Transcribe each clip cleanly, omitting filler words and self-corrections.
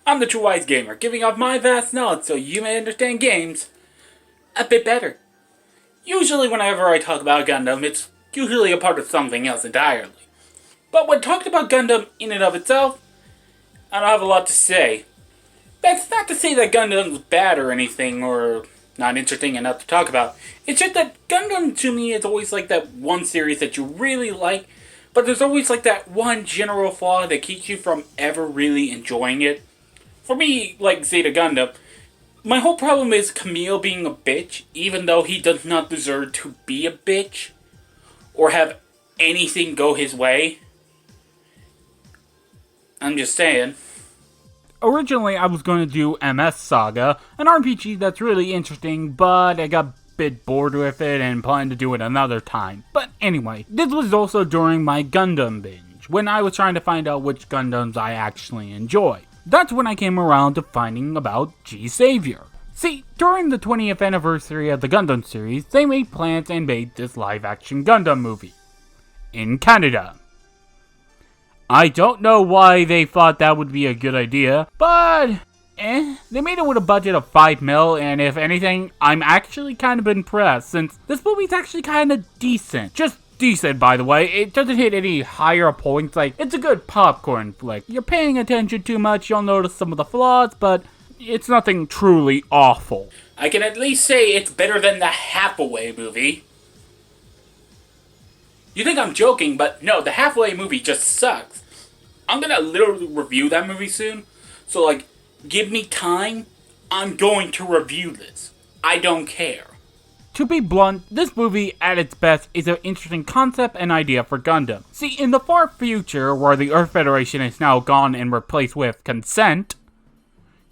I'm the True Wise Gamer, giving off my vast knowledge so you may understand games a bit better. Usually whenever I talk about Gundam, it's usually a part of something else entirely. But when talking about Gundam in and of itself, I don't have a lot to say. That's not to say that Gundam's bad or anything, or not interesting enough to talk about. It's just that Gundam to me is always like that one series that you really like, but there's always like that one general flaw that keeps you from ever really enjoying it. For me, like Zeta Gundam, my whole problem is Camille being a bitch, even though he does not deserve to be a bitch, or have anything go his way. I'm just saying. Originally, I was going to do MS Saga, an RPG that's really interesting, but I got a bit bored with it and planned to do it another time. But anyway, this was also during my Gundam binge, when I was trying to find out which Gundams I actually enjoy. That's when I came around to finding about G-saviour. See, during the 20th anniversary of the Gundam series, they made plans and made this live-action Gundam movie. In Canada. I don't know why they thought that would be a good idea, but they made it with a budget of 5 mil, and if anything, I'm actually kind of impressed, since this movie's actually kind of decent. Just decent, by the way. It doesn't hit any higher points, like, it's a good popcorn flick. You're paying attention too much, you'll notice some of the flaws, but it's nothing truly awful. I can at least say it's better than the Hathaway movie. You think I'm joking, but no, the Hathaway movie just sucks. I'm gonna literally review that movie soon, so like, give me time, I'm going to review this. I don't care. To be blunt, this movie at its best is an interesting concept and idea for Gundam. See, in the far future, where the Earth Federation is now gone and replaced with consent,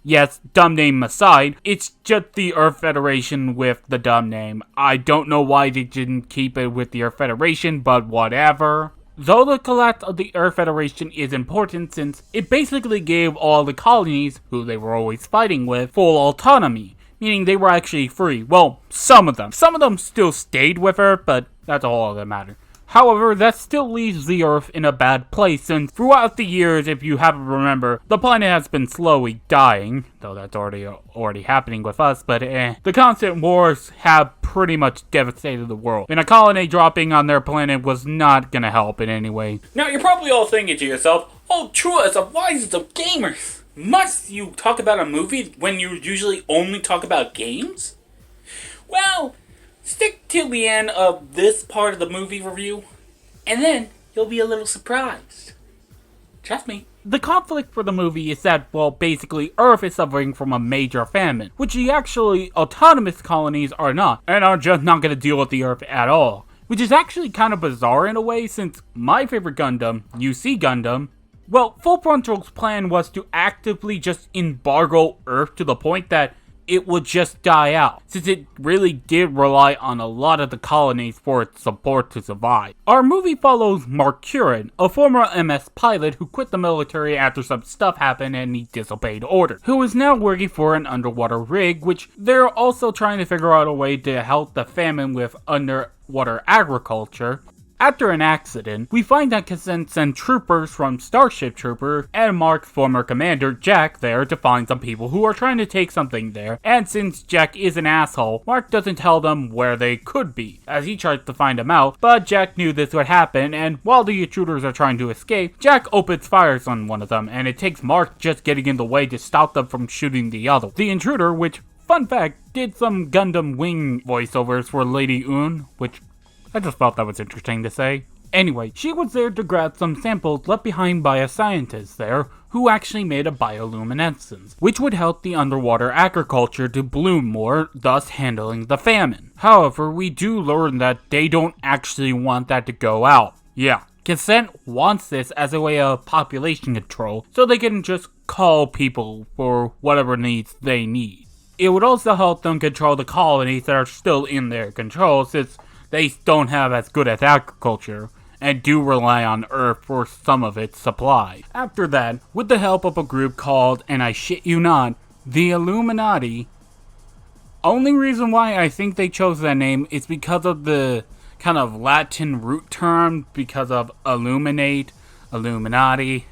yes, dumb name aside, it's just the Earth Federation with the dumb name. I don't know why they didn't keep it with the Earth Federation, but whatever. Though the collapse of the Earth Federation is important since it basically gave all the colonies, who they were always fighting with, full autonomy, meaning they were actually free. Well, some of them. Some of them still stayed with her, but that's a whole other matter. However, that still leaves the Earth in a bad place, since throughout the years, if you happen to remember, the planet has been slowly dying, though that's already happening with us, but the constant wars have pretty much devastated the world, and a colony dropping on their planet was not gonna help in any way. Now, you're probably all thinking to yourself, oh, True, as the wisest of gamers, must you talk about a movie when you usually only talk about games? Well, stick till the end of this part of the movie review, and then you'll be a little surprised. Trust me. The conflict for the movie is that, well, basically Earth is suffering from a major famine, which the actually autonomous colonies are not, and are just not going to deal with the Earth at all. Which is actually kind of bizarre in a way, since my favorite Gundam, UC Gundam, well, Full Frontal's plan was to actively just embargo Earth to the point that it would just die out, since it really did rely on a lot of the colonies for its support to survive. Our movie follows Mark Curran, a former MS pilot who quit the military after some stuff happened and he disobeyed orders, who is now working for an underwater rig, which they're also trying to figure out a way to help the famine with underwater agriculture. After an accident, we find that Consent sent troopers from Starship Trooper and Mark's former commander, Jack, there to find some people who are trying to take something there, and since Jack is an asshole, Mark doesn't tell them where they could be, as he tries to find them out, but Jack knew this would happen, and while the intruders are trying to escape, Jack opens fires on one of them, and it takes Mark just getting in the way to stop them from shooting the other. The intruder, which, fun fact, did some Gundam Wing voiceovers for Lady Un, which I just thought that was interesting to say. Anyway, she was there to grab some samples left behind by a scientist there, who actually made a bioluminescence, which would help the underwater agriculture to bloom more, thus handling the famine. However, we do learn that they don't actually want that to go out. Yeah, Consent wants this as a way of population control, so they can just call people for whatever needs they need. It would also help them control the colonies that are still in their control, since they don't have as good at agriculture, and do rely on Earth for some of its supply. After that, with the help of a group called, and I shit you not, the Illuminati. Only reason why I think they chose that name is because of the kind of Latin root term, because of illuminate, Illuminati.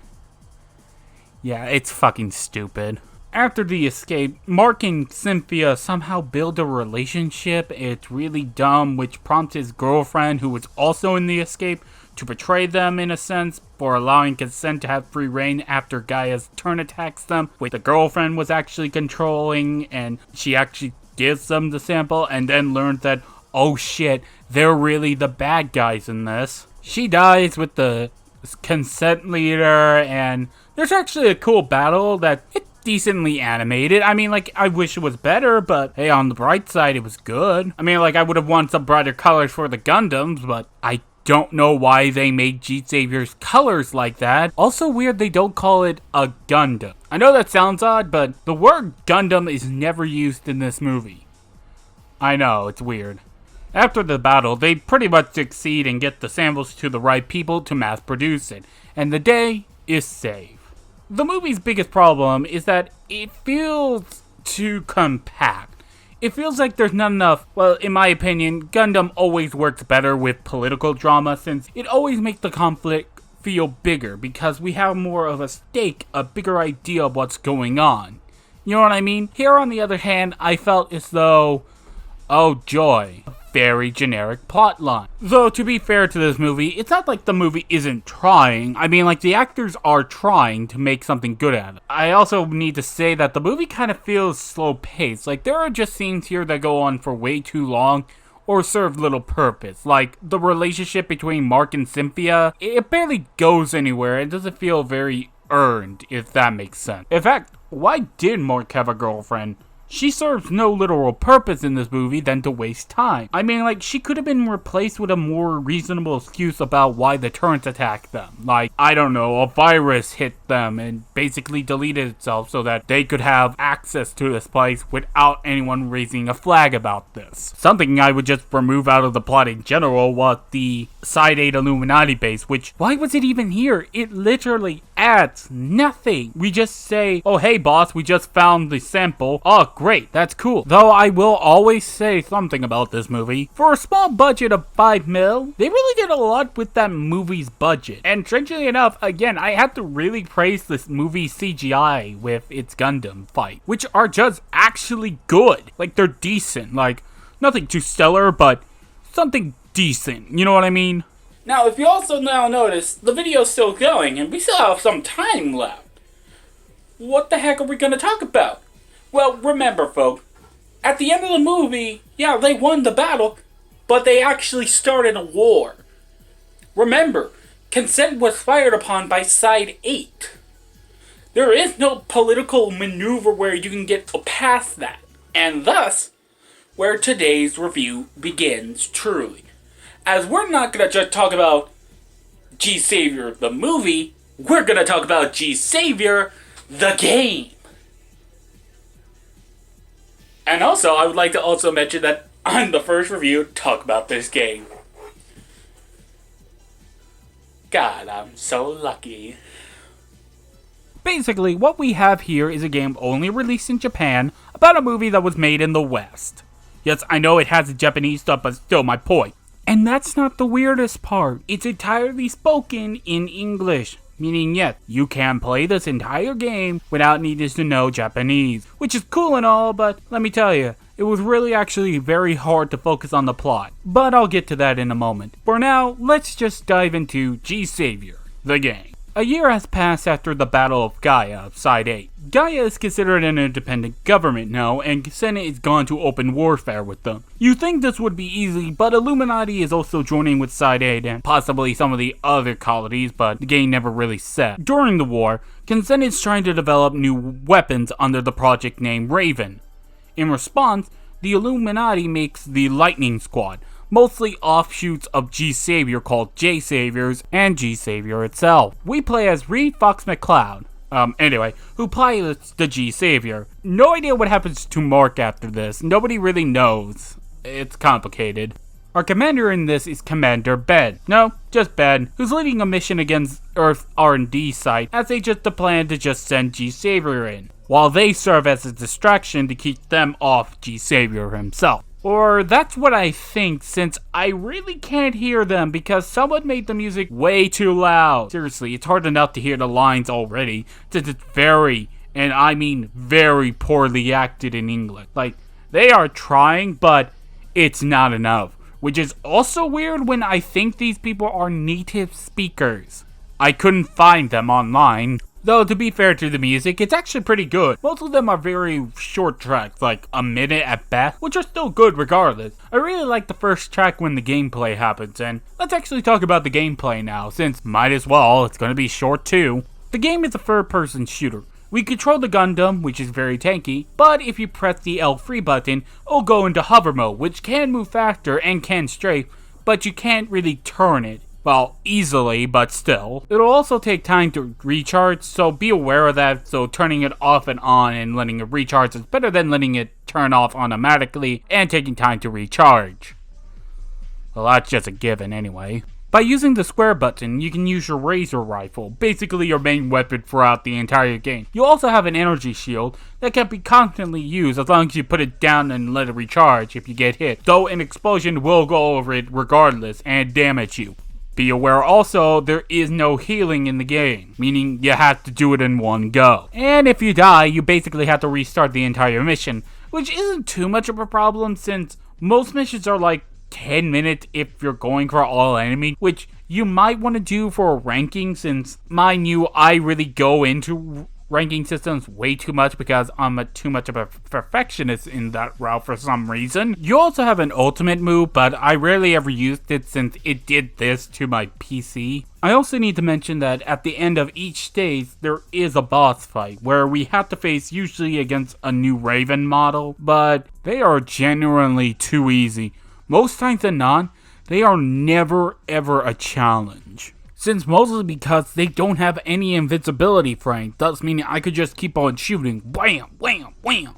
Yeah, it's fucking stupid. After the escape, Mark and Cynthia somehow build a relationship. It's really dumb, which prompts his girlfriend, who was also in the escape, to betray them in a sense for allowing consent to have free reign after Gaia's turn attacks them, which the girlfriend was actually controlling, and she actually gives them the sample and then learns that, oh shit, they're really the bad guys in this. She dies with the consent leader, and there's actually a cool battle that it's decently animated. I mean, like, I wish it was better, but hey, on the bright side, it was good. I mean, like, I would have wanted some brighter colors for the Gundams, but I don't know why they made G-saviour's colors like that. Also weird they don't call it a Gundam. I know that sounds odd, but the word Gundam is never used in this movie. I know, it's weird. After the battle, they pretty much succeed and get the samples to the right people to mass produce it, and the day is saved. The movie's biggest problem is that it feels too compact. It feels like there's not enough, well, in my opinion, Gundam always works better with political drama since it always makes the conflict feel bigger because we have more of a stake, a bigger idea of what's going on. You know what I mean? Here, on the other hand, I felt as though, oh joy, a very generic plotline. Though, to be fair to this movie, it's not like the movie isn't trying. I mean, like, the actors are trying to make something good out of it. I also need to say that the movie kind of feels slow-paced. Like, there are just scenes here that go on for way too long or serve little purpose. Like, the relationship between Mark and Cynthia, it barely goes anywhere. It doesn't feel very earned, if that makes sense. In fact, why did Mark have a girlfriend? She serves no literal purpose in this movie than to waste time. I mean, like, she could have been replaced with a more reasonable excuse about why the turrets attacked them. Like, I don't know, a virus hit them and basically deleted itself so that they could have access to this place without anyone raising a flag about this. Something I would just remove out of the plot in general was the Side 8 Illuminati base, which, why was it even here? It literally adds nothing. We just say, oh hey boss, we just found the sample. Oh great, that's cool. Though I will always say something about this movie. For a small budget of $5 million, they really did a lot with that movie's budget. And strangely enough, again, I have to really praise this movie's CGI with its Gundam fight, which are just actually good. Like, they're decent. Like, nothing too stellar, but something decent. You know what I mean? Now, if you also now notice, the video's still going, and we still have some time left. What the heck are we gonna talk about? Well, remember, folks, at the end of the movie, yeah, they won the battle, but they actually started a war. Remember, consent was fired upon by Side 8. There is no political maneuver where you can get past that. And thus, where today's review begins truly. As we're not going to just talk about G-saviour the movie, we're going to talk about G-saviour the game. And also, I would like to also mention that I'm the first review to talk about this game. God, I'm so lucky. Basically, what we have here is a game only released in Japan about a movie that was made in the West. Yes, I know it has the Japanese stuff, but still my point. And that's not the weirdest part. It's entirely spoken in English. Meaning, yes, you can play this entire game without needing to know Japanese. Which is cool and all, but let me tell you, it was really actually very hard to focus on the plot. But I'll get to that in a moment. For now, let's just dive into G-saviour, the game. A year has passed after the Battle of Gaia, Side 8. Gaia is considered an independent government now, and Senate is gone to open warfare with them. You think this would be easy, but Illuminati is also joining with Side 8 and possibly some of the other colonies, but the game never really said. During the war, Consent is trying to develop new weapons under the project name Raven. In response, the Illuminati makes the Lightning Squad, mostly offshoots of G-saviour called J-saviors and G-saviour itself. We play as Reed Fox McCloud, who pilots the G-saviour. No idea what happens to Mark after this. Nobody really knows. It's complicated. Our commander in this is Commander Ben. No, just Ben, who's leading a mission against Earth R&D site as they just plan to just send G-saviour in, while they serve as a distraction to keep them off G-saviour himself. Or that's what I think, since I really can't hear them because someone made the music way too loud. Seriously, it's hard enough to hear the lines already, since it's very, and I mean very poorly acted in English. Like, they are trying, but it's not enough. Which is also weird when I think these people are native speakers. I couldn't find them online. Though, to be fair to the music, it's actually pretty good. Most of them are very short tracks, like a minute at best, which are still good regardless. I really like the first track when the gameplay happens, and let's actually talk about the gameplay now, since might as well, it's gonna be short too. The game is a third-person shooter. We control the Gundam, which is very tanky, but if you press the L3 button, it'll go into hover mode, which can move faster and can strafe, but you can't really turn it. Well, easily, but still. It'll also take time to recharge, so be aware of that, so turning it off and on and letting it recharge is better than letting it turn off automatically and taking time to recharge. Well, that's just a given anyway. By using the square button, you can use your laser rifle, basically your main weapon throughout the entire game. You also have an energy shield that can be constantly used as long as you put it down and let it recharge if you get hit, though an explosion will go over it regardless and damage you. Be aware also, there is no healing in the game, meaning you have to do it in one go. And if you die, you basically have to restart the entire mission, which isn't too much of a problem since most missions are like 10 minutes if you're going for all enemy, which you might want to do for a ranking since, mind you, I really go into ranking systems way too much because I'm too much of a perfectionist in that route for some reason. You also have an ultimate move, but I rarely ever used it since it did this to my PC. I also need to mention that at the end of each stage, there is a boss fight where we have to face usually against a new Raven model, but they are genuinely too easy. Most times than not, they are never ever a challenge. Since mostly because they don't have any invincibility frame, thus meaning I could just keep on shooting, wham, wham, wham,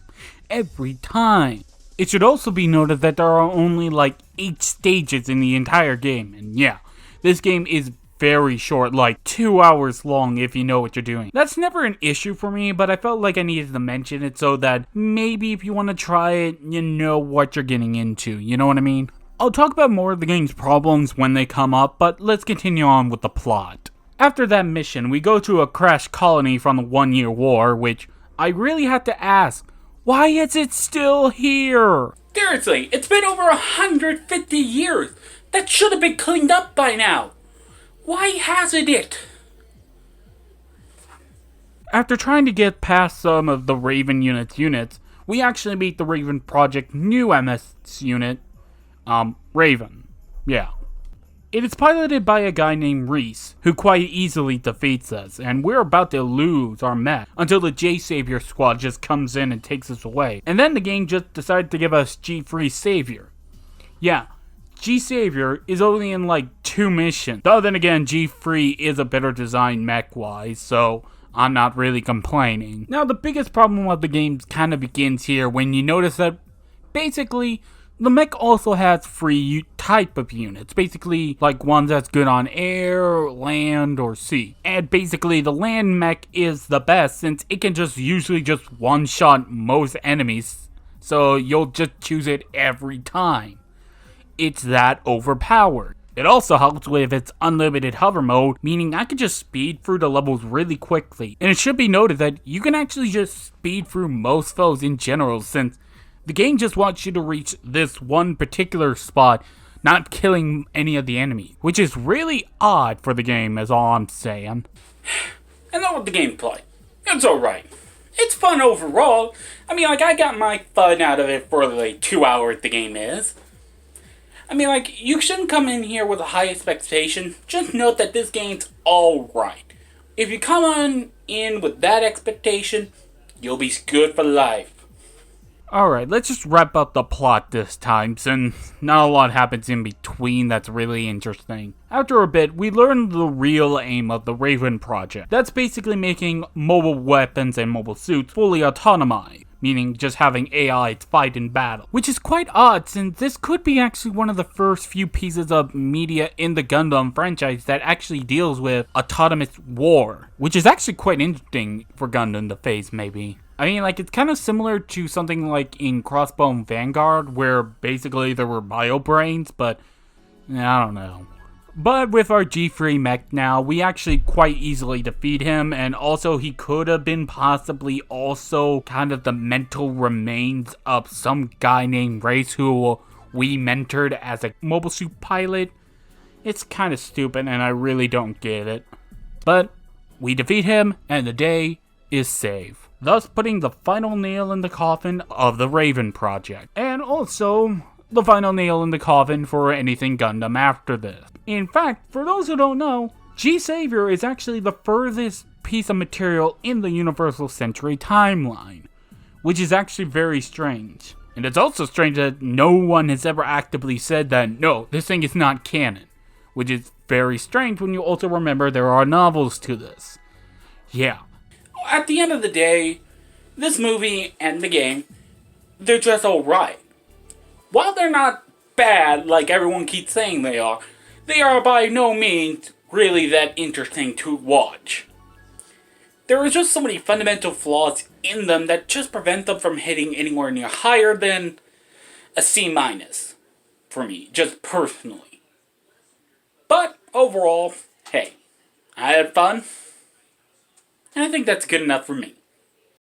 every time. It should also be noted that there are only like 8 stages in the entire game, and yeah, this game is very short, like 2 hours long if you know what you're doing. That's never an issue for me, but I felt like I needed to mention it so that maybe if you want to try it, you know what you're getting into, you know what I mean? I'll talk about more of the game's problems when they come up, but let's continue on with the plot. After that mission, we go to a crashed colony from the 1-year war, which I really have to ask, why is it still here? Seriously, it's been over 150 years. That should have been cleaned up by now. Why hasn't it? After trying to get past some of the Raven units, we actually meet the Raven Project new MS unit, Raven. Yeah. It is piloted by a guy named Reese, who quite easily defeats us, and we're about to lose our mech until the G-saviour squad just comes in and takes us away. And then the game just decided to give us G-saviour. Yeah, G-saviour is only in like 2 missions. Though then again, G-free is a better design mech-wise, so I'm not really complaining. Now the biggest problem of the game kind of begins here when you notice that basically the mech also has free type of units, basically like ones that's good on air, land, or sea. And basically the land mech is the best since it can just usually just one-shot most enemies, so you'll just choose it every time. It's that overpowered. It also helps with its unlimited hover mode, meaning I can just speed through the levels really quickly. And it should be noted that you can actually just speed through most foes in general since the game just wants you to reach this one particular spot, not killing any of the enemies, which is really odd for the game, is all I'm saying. And then with the gameplay, it's alright. It's fun overall. I mean, like, I got my fun out of it for the 2 hours the game is. I mean, like, you shouldn't come in here with a high expectation. Just note that this game's alright. If you come on in with that expectation, you'll be good for life. Alright, let's just wrap up the plot this time, since not a lot happens in between that's really interesting. After a bit, we learn the real aim of the Raven Project. That's basically making mobile weapons and mobile suits fully autonomized, meaning just having AI fight in battle. Which is quite odd, since this could be actually one of the first few pieces of media in the Gundam franchise that actually deals with autonomous war. Which is actually quite interesting for Gundam to face, maybe. I mean, like, it's kind of similar to something like in Crossbone Vanguard, where basically there were bio brains, but I don't know. But with our G3 mech now, we actually quite easily defeat him, and also he could have been possibly also kind of the mental remains of some guy named Race who we mentored as a mobile suit pilot. It's kind of stupid, and I really don't get it. But we defeat him, and the day is saved, thus putting the final nail in the coffin of the Raven project, and also the final nail in the coffin for anything Gundam after this. In fact, for those who don't know, G-saviour is actually the furthest piece of material in the Universal Century timeline, which is actually very strange. And it's also strange that no one has ever actively said that, no, this thing is not canon, which is very strange when you also remember there are novels to this. Yeah. At the end of the day, this movie and the game, they're just alright. While they're not bad like everyone keeps saying they are by no means really that interesting to watch. There are just so many fundamental flaws in them that just prevent them from hitting anywhere near higher than a C- for me, just personally. But overall, hey, I had fun, and I think that's good enough for me.